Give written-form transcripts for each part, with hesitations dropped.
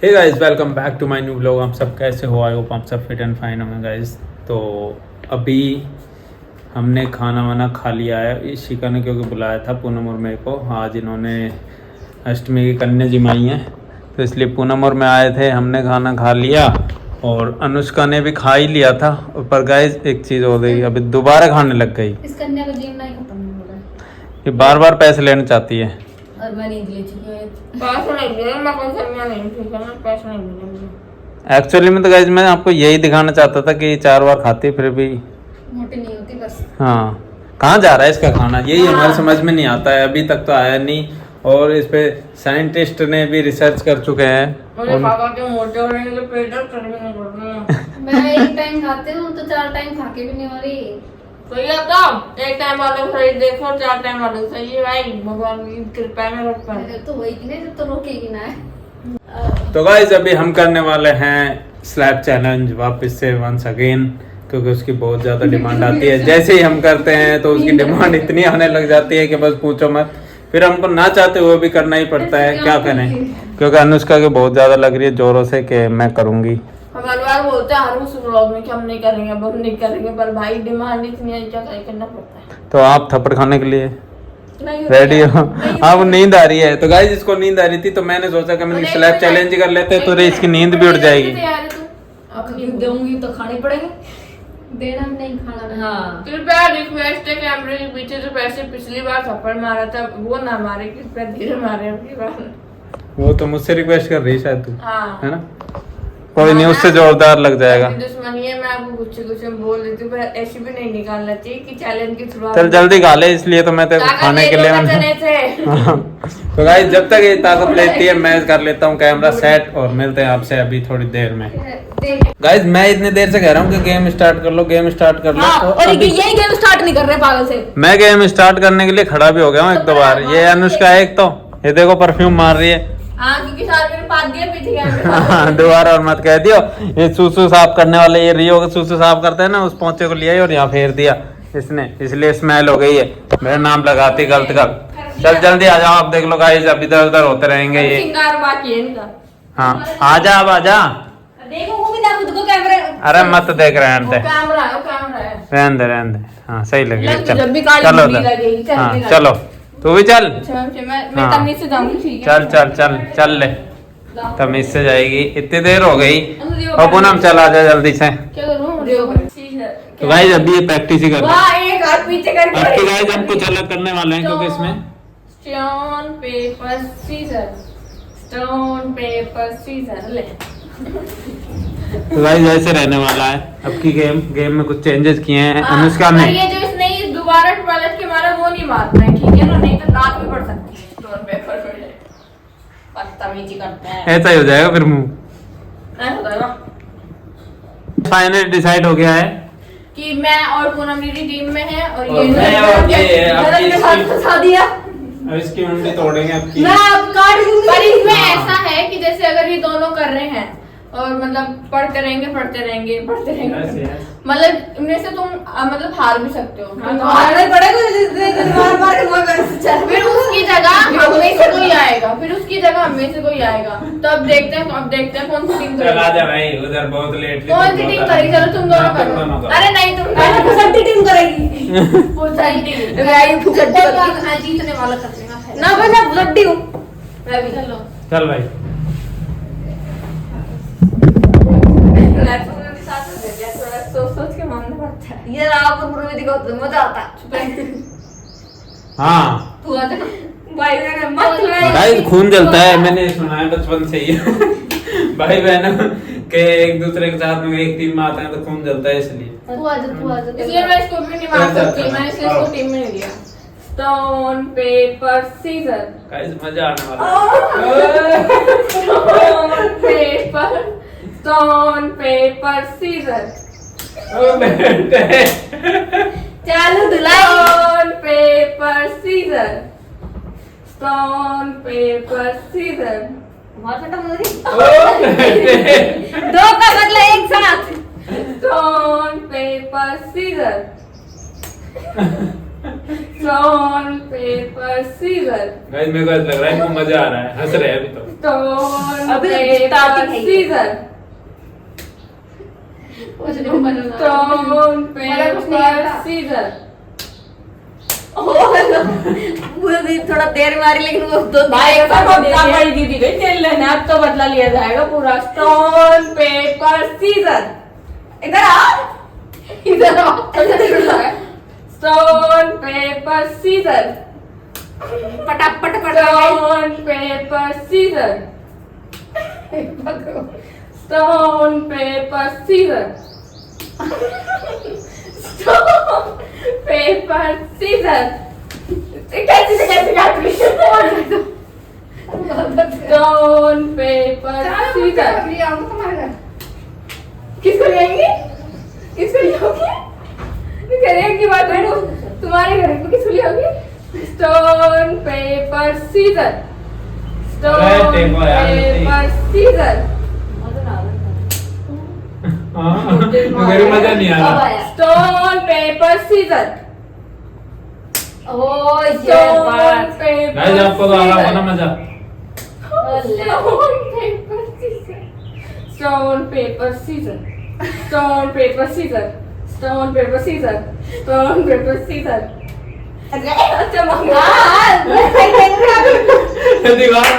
Hey guys, welcome back to my new blog. आप सब कैसे हो? आई होप आप सब फिट एंड फाइन होंगे गाइस। तो अभी हमने खाना वाना खा लिया है। शिका ने क्योंकि बुलाया था पूनम और मेरे को, आज इन्होंने अष्टमी की कन्या जिमाई है तो इसलिए पूनम और मैं आए थे। हमने खाना खा लिया और अनुष्का ने भी खा ही लिया था। पर गाइस एक चीज़ हो गई, अभी दोबारा खाने लग गई। इस कन्या का जीवन नहीं खत्म नहीं हो रहा है। ये बार बार पैसे लेना चाहती है और मैं नींद ले चुकी हूँ। पैसे नहीं दे, मैं कोई कन्या नहीं, ठीक है ना? पैसे नहीं मिलेंगे। एक्चुअली में तो गाइस मैं आपको यही दिखाना चाहता था कि 4 बार खाती फिर भी मोटी नहीं होती बस। हाँ। कहाँ जा रहा है इसका खाना, यही हमारे समझ में नहीं आता है। अभी तक तो आया नहीं और इस पे साइंटिस्ट ने भी रिसर्च कर चुके हैं। मुझे खाकर के मोटे हो रहे हैं तो पेट दर्द करने नहीं पड़ रहा है। मैं एक टाइम खाती हूँ तो 4 टाइम खा के भी नहीं हो रही। तो ये तो एक टाइम वाले को सही देखो, 4 टाइम वाले को सही है भाई। भगवान की कृपा में रखता है। तो होगी नहीं जब तो रोकेगी ना है। तो गाइस अभी हम करने वाले हैं स्लैब चैलेंज वापस से वंस अगेन, क्योंकि उसकी बहुत ज़्यादा डिमांड आती है। जैसे ही हम करते हैं तो उसकी डिमांड इतनी आने लग जाती है कि बस पूछो मत। फिर हमको ना चाहते हुए भी करना ही पड़ता है, क्या करें, क्योंकि अनुष्का की बहुत ज़्यादा लग रही है जोरों से कि मैं करूँगी। हम हर बार बोलते हैं हर उस व्लॉग में कि हम नहीं करेंगे, अब हम नहीं करेंगे, पर भाई डिमांड इतनी है, क्या करना पड़ता है। तो आप थप्पड़ खाने के लिए नहीं रेडी हो? आपको नींद आ रही है तो गाइस इसको नींद आ रही थी तो मैंने सोचा कि मैं स्लैब चैलेंज कर लेते तो इसकी नींद भी उड़ जाएगी। अपनी दूंगी तो खाने पड़ेंगे। देना भी नहीं खाना। हाँ कृपया रिक्वेस्ट है कैमरे के पीछे जो पैसे पिछली बार थप्पड़ मारा था वो ना मारे, कृपया धीरे मारे अगली बार। वो तो मुझसे रिक्वेस्ट कर रही है शायद तू, हाँ है ना? कोई नहीं, उससे जोरदार लग जाएगा। दुश्मनी है, मैं आपको कुछ बोल देती हूँ, पर ऐसी भी नहीं निकालना चाहिए कि चैलेंज की शुरुआत। चल जल्दी खा ले, इसलिए तो मैं तेरे को खाने के लिए तो गाइस जब तक ये ताकत लेती है मैं कर लेता हूँ कैमरा सेट और मिलते हैं आपसे अभी थोड़ी देर में। गाइस मैं इतनी देर से कह रहा हूँ कि गेम स्टार्ट कर लो, गेम स्टार्ट कर लो। हाँ, और यही गेम स्टार्ट नहीं कर रहे पागल से। मैं गेम स्टार्ट करने के लिए खड़ा भी हो गया हूँ एक दो बार। ये अनुष्का एक तो ये देखो परफ्यूम मार रही है। हाँ, क्योंकि सारे मेरे पास दिया पीछे कैमरे। दोबारा और मत कह दियो। ये सूसू साफ करने वाले, ये रियो का सूसू साफ करते हैं ना, उस पोंचे को लिया और यहाँ फेर दिया इसने, इसलिए स्मेल हो गई है। मेरा नाम लगाती गलत कर। चल जल्दी आ जाओ, आप देख लो गाइस अब इधर उधर होते रहेंगे ये। सिंगार बाकी है इनका। हाँ आजा, अब आजा। देखो वो भी ना खुद को कैमरे। अरे मत देख रहे हैं, कैमरा है, कैमरा है। रहने दे रहने दे। हाँ सही लगे। जब भी काली चलो बुरी लगेगी, चल हाँ निकल। चलो तू भी चल। मैं हाँ। तमीज से जाऊंगी, ठीक है? चल चल चल चल ले, तमीज से जाएगी। इतनी देर हो गई। और पूनम चल आजा जल्दी से। क्या करूं? रियो पर। ठीक है। तो गाइस अभी ये प्रैक्टिस ही कर रहे हैं। वाह, एक हाथ पीछे करके। अब गाइस हम कुछ अलग करने वाले हैं क्योंकि इसमें stone paper scissor, stone paper scissor ले। तो गाइस ऐसे रहने वाला है अब की गेम में कुछ चेंजेस किए हैं अनुष्का पर ने। ये जो इसने ये दोबारा टॉयलेट के मारा वो नहीं मारना है, ठीक है ना? नहीं तो दांत भी पड़ सकती है स्टोन पेपर पे। बदतमीजी करते हैं। ऐसा ही हो जाएगा फिर मुंह। नहीं हो जाएगा फाइनली डिसाइड हो गया है कि मैं और पूनम दीदी टीम में है और और मैं और ये गलत के साथ फंसा दिया। अब इसकी उंगली तोड़ेंगे अब की। मैं अब काट दूंगी। पर इसमें ऐसा है कि जैसे अगर ये दोनों कर रहे हैं और मतलब पढ़ते रहेंगे मतलब इनमें से तुम मतलब हार भी सकते हो। हारना ही पड़ेगा। फिर उसकी जगह हमें से कोई आएगा, तो अब देखते हैं कौन सी टीम चल करेगी। आजा भाई, उधर बहुत लेट कौन सी टीम करेगी? चलो तुम दोनों करो। अरे नहीं, तुम फुसट्टी टीम करेगी। फुसट्टी जीतने वाला करेगा ना भाई मैं फुसट्टी हूँ। मैं भी। चलो चल भाई। सोच के मानना पड़ता है। ये रात को पूर्व दिखा तो मजा आता है। हाँ तू आजा भाई, मत गाइस खून जलता है, मैंने सुना है बचपन से ही। भाई बहनों के एक दूसरे के साथ में एक टीम में आते हैं तो खून जलता है, इसलिए तू आजा। इसलिए मैं इसको भी नहीं मार सकती, मैंने इसको टीम में नहीं लिया। Stone paper scissor. गाइस मजा आने वाला है। Stone paper scissor. ओ बेटे चालू धुलाई। Stone paper scissor, stone paper scissor. ओ बेटे दो का मतलब एक साथ। Stone paper scissor. Stone paper scissor. Guys मेरे को ऐसा लग रहा है इनको मजा आ रहा है, हंस रहे हैं अभी तो। स्टोन अभी पेपर starting है ये। सीजर। कुछ नहीं बनना। स्टोन मेरा कुछ नहीं पेपर आता। सीजर। वो भी थोड़ा देर मारी लेकिन वो दो भाई तीन बार दे दिया। बड़ी दीदी गई खेल लेना, अब तो बदला लिया जाएगा पूरा। Stone paper scissor. इधर आ, इधर आओ। Stone paper scissor. पटापट पट stone paper scissor. Stone paper scissor. Stone paper scissor. कैसे से कैसे काट रही है? Stone paper scissor. किसको लेंगे? किसको लियोगे? करियर की बात है, तुम्हारे घर में किसको लियोगे? Stone paper scissor. स्टोन देखो यार, पेपर सीजर। हाँ, मेरे को मजा नहीं आ अब रहा। आया। Stone paper scissor. ओ ये स्टोन बात। पेपर गाइस आपको तो आ रहा होगा ना मजा। Stone paper scissor. Stone paper scissor. Stone paper scissor. Stone paper scissor. Stone paper scissor. अच्छा मंगा। दीवार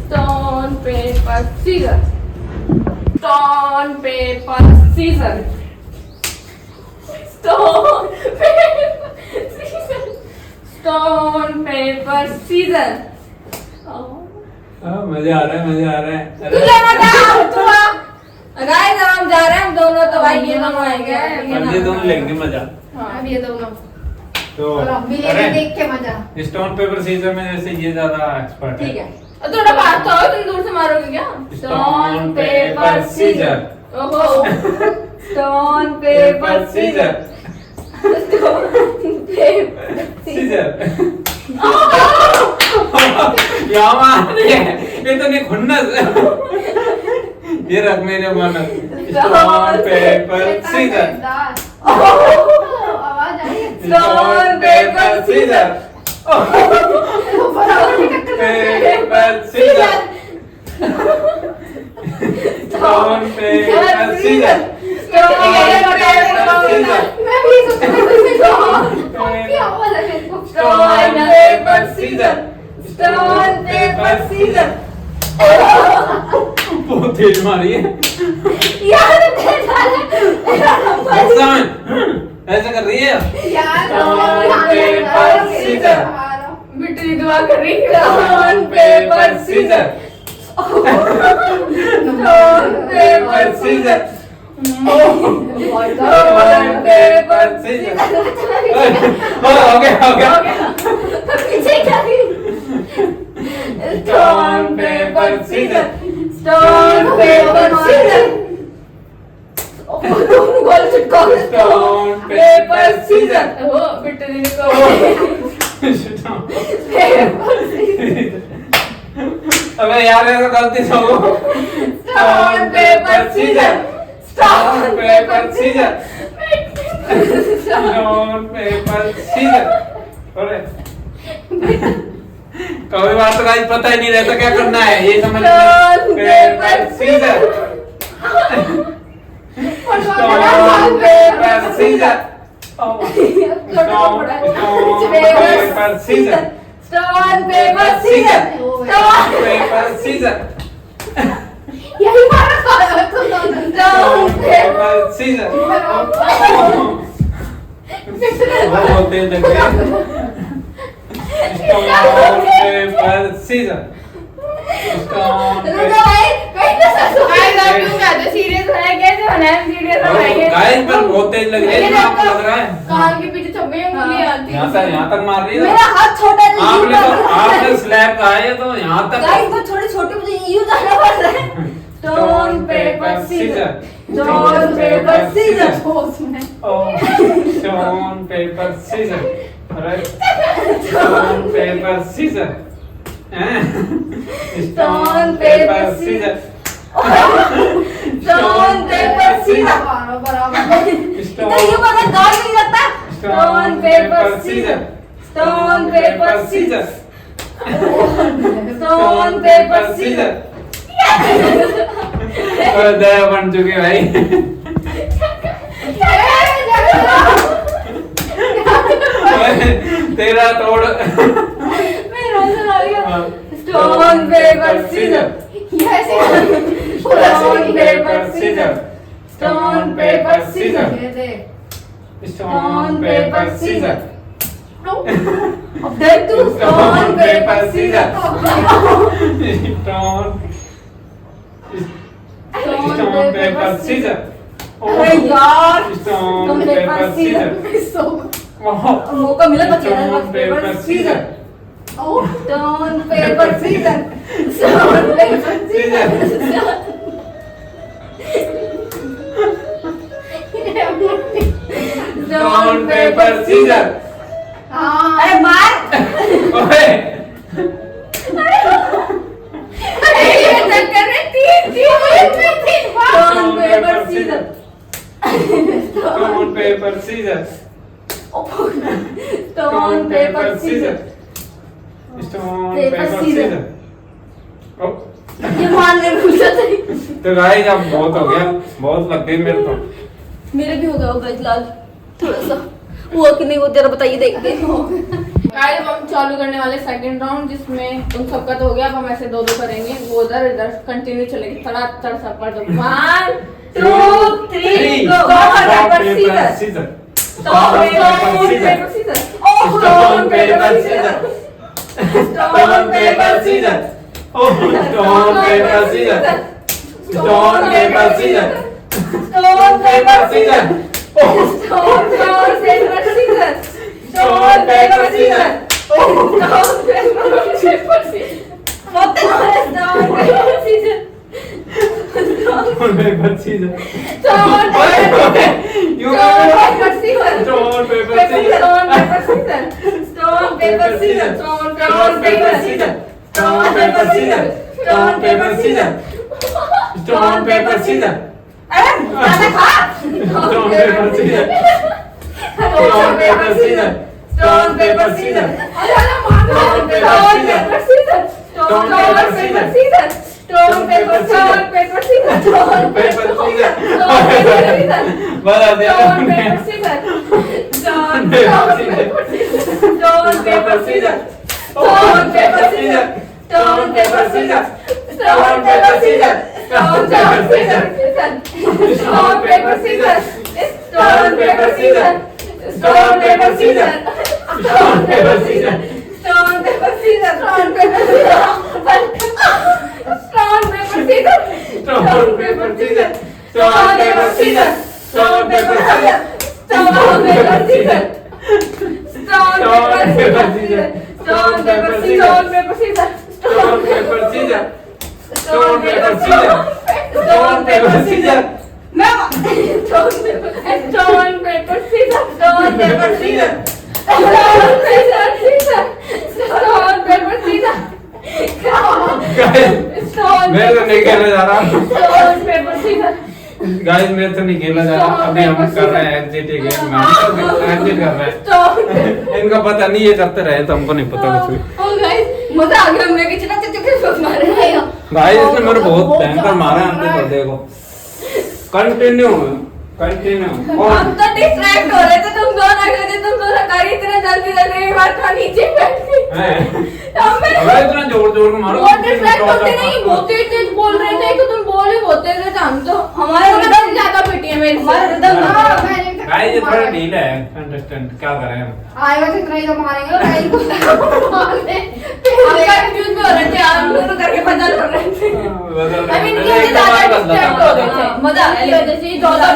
Stone paper scissors. Stone paper scissors. Stone paper scissors. Stone paper scissors. मजा आ रहा है, मजा आ रहा है। तू लेना था तू आ। गाइस हम जा रहे हैं, हम दोनों तो भाई ये दोनों आएंगे। अब ये दोनों लेंगे मजा। हाँ। अब ये दोनों तो और हम भी अरे, लेके देख के मजा। स्टोन पेपर सीजर में जैसे ये ज्यादा एक्सपर्ट ठीक है। थोड़ा पास तो आओ, तुम दूर से मारोगे क्या? Stone, paper, scissor. ओहो। Stone paper scissor. सीजर यहाँ मार ये तो नहीं खुन्नस। ये रख मेरे मन। Stone paper scissor. आवाज आई। Stone paper scissor. Paper scissor. Stone paper scissor. मैं भी सोच रही थी क्या आवाज है मेरे को। Stone paper scissor. Stone paper scissor. बहुत तेज मारी है। यार ऐसा ऐसा कर रही है। यार Stone, paper, scissor. मिट्टी दुआ कर रही है। Stone paper scissor. Stone paper scissor. Stone paper scissor. हो गया पीछे क्या stone paper scissor. Stone paper scissor. गोल चिपका स्टोन पेपर सीजर। ओ बिट्टू दीदी को अबे यार ये तो गलती से हो। Stone paper scissor. Stone paper scissor. Stone paper scissor. अरे कभी बार तो गाइस पता ही नहीं रहता क्या करना है, ये समझ Stone, paper paper, scissor. Stone, paper, scissor. Paper scissor. Stone paper scissor. Stone paper scissor. यही मारा था तो स्टोन पेपर सीजर। बहुत तेज लग रही है। Stone paper scissor. स्टोन रुको भाई, कहीं तो ससुराल का क्यों कहते सीरियस है, कैसे बनाए सीरियस बनाएंगे? गाइस पर बहुत तेज लग रही है, लेकिन आपको लग रहा है कान के पीछे छप गई उंगली आती यहाँ तक मार रही है। मेरा हाथ छोटा है तो आपने यूं तो करना आपने है। स्लैब कहा है तो यहाँ तक गाइस वो छोटे छोटे मुझे यूं करना पड़ रहा है। Stone paper scissor. Stone paper scissor. Stone paper scissor. Stone paper scissor. Stone paper scissor. Stone paper scissor. बराबर इतना ये वाला गाल नहीं लगता। Stone paper scissor. Stone paper scissor. Stone paper scissor. दया बन चुके भाई। तेरा तोड़। Stone paper scissor. Stone paper scissor. Stone paper scissor. Stone paper scissor. अब देख तू stone paper scissor. Stone paper scissor. अरे यार स्टोन पेपर सीजर। मौका मिला बचेगा। Stone paper scissor. Stone paper scissor. Stone paper scissor. Stone paper scissor. अरे मार। ओए ये चक्कर में तीन बार। Stone paper scissor. Stone paper scissor. Stone paper scissor. Stone paper paper scissor. Scissor. ओ, ये मारने भूल जाते। तो गाइस अब बहुत हो गया, बहुत लग गई मेरे को। मेरे भी हो गया होगा लाल थोड़ा सा। वो कि नहीं वो जरा बताइए देखते गाइस हम चालू करने वाले सेकंड राउंड, जिसमें उन सबका तो हो गया। अब हम ऐसे दो दो करेंगे, वो उधर इधर कंटिन्यू चलेगी। थोड़ा चढ़ सब पर 1 2 3 go. Stone paper scissor. Stone paper scissor. Stone paper scissor. Stone paper scissor. Stone paper scissor. Stone paper scissor. Stone paper scissor. Stone paper scissor. Stone paper scissor. Stone paper scissor. Stone paper scissor. Stone paper scissor. Stone paper scissor. Stone paper scissor. Stone paper scissor. Stone paper scissor. Stone paper scissor. Stone paper scissor. Stone paper scissor. अरे ज्यादा खा। Stone paper scissor. Stone paper scissor. Stone paper scissor. Stone paper scissor. Stone paper scissor. Stone paper scissor. Stone paper scissor. बता दिया stone तुमने। Paper scissor. Stone paper scissor. Stone paper scissor. Stone paper scissor. Stone paper scissor. Stone paper scissor. Stone paper scissor. Stone paper scissor. Stone paper scissor. Stone paper scissor. Stone paper scissor. Stone paper scissor. Stone paper scissor. Stone paper scissor. Stone paper scissor. Stone paper scissor. Stone paper scissor. Stone paper scissor. Stone stone paper paper scissor. Scissor. Stone paper scissor. Stone paper scissor. Stone paper scissor. Stone paper scissor. Stone paper scissor. मैं stone paper scissor. Stone paper scissor. Stone paper scissor. Stone paper scissor. Stone मैं तो नहीं खेलने जा रहा। Stone paper scissor. Guys मैं तो नहीं खेलने जा रहा। अभी हम कर रहे हैं एग्जिट गेम में। एग्जिट कर रहे हैं। इनको पता नहीं, ये करते रहे तो हमको नहीं पता कुछ भी। ओ गाइस मजा आ गया। हमने कितना चक्कर शॉट मारे हैं। भाई इसने मेरे बहुत भयंकर मारा है। हमने तो देखो कंटिन्यू कंटिन्यू। और हम तो डिस्ट्रैक्ट हो रहे थे। तुम दोनों कर इतने जल्दी जल्दी एक बार था नीचे बैठ गई। अबे इतना जोर जोर में मारो। वो डिस्ट्रैक्ट होते नहीं, बहुत तेज बोल रहे थे। तो तुम बोल ही होते थे। हम तो हमारे रिदम ज्यादा पिटी है मेरे। हमारे रिदम गाइस ये थोड़ा ढील है कंटेस्टेंट, क्या करें हम। आएगा तो इतना ही तो मारेंगे ना इनको। हम कंफ्यूज भी हो रहे थे। हम दोनों करके बदल हो रहे थे। अब इनके वजह से ज्यादा डिस्ट्रैक्ट हो रहे थे। मजा आ गया। वजह से ज्यादा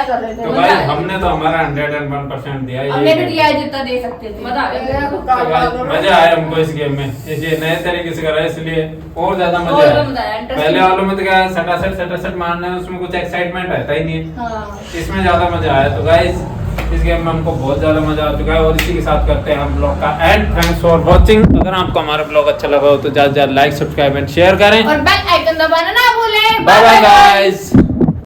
कर रहे तो थे। गाइस हमने तो हमारा 101% दिया। हमने भी दिया है जितना दे सकते थे। मजा आ गया। तो गाइस मजा आया हमको इस गेम में। इसे नए तरीके से करा इसलिए और ज्यादा मजा और आया। मजा आया, interesting। पहले वालों में तो क्या सटासट मारना है, उसमें कुछ एक्साइटमेंट रहता ही नहीं है। हाँ। इसमें ज्यादा मजा आया। तो गाइस इस गेम में हमको बहुत ज्यादा मजा आ चुका है और इसी के साथ करते हैं हम ब्लॉग का एंड। Thanks for watching. अगर आपको हमारा ब्लॉग अच्छा लगा हो तो ज्यादा से ज्यादा लाइक, सब्सक्राइब एंड शेयर करें। और बेल आइकन दबाना ना भूलें। Bye bye guys.